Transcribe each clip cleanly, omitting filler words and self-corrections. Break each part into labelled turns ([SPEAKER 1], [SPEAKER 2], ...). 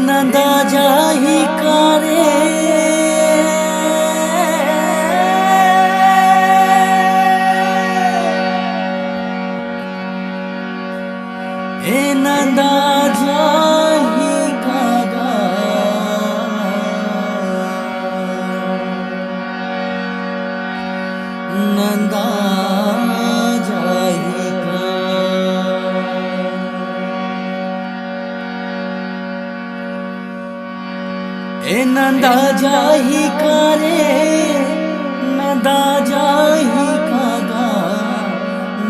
[SPEAKER 1] नंदा जाही कारे ए नंदा जाही कागा नंदा जाही का ए नंदा जाही कारे नंदा जाही कागा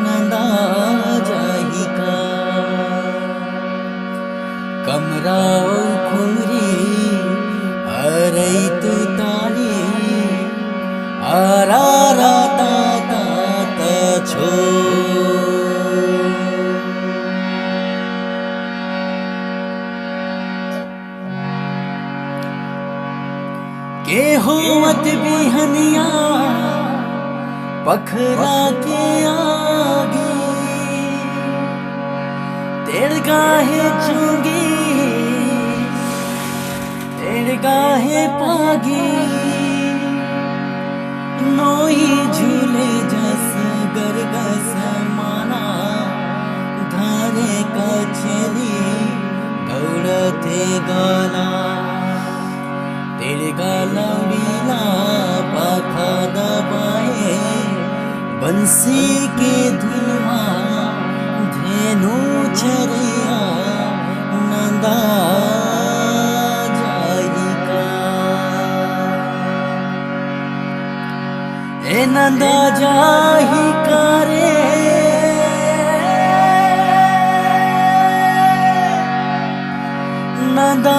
[SPEAKER 1] नंदा जाही का कमरा खुमरी अरे तू तारी आरा राता तात छो के होवत बिहनिया पखरा के आगे तेरे गाहे चुंगी तेरे गाहे पागी नोई झूले जस गरगस माना धारे कचली दौड़ते गाना तेरे गाला वीला पाखा दबाए बंसी के धुआं धेनु चरिया नंदा जाही का ए नंदा जाही का रे नंदा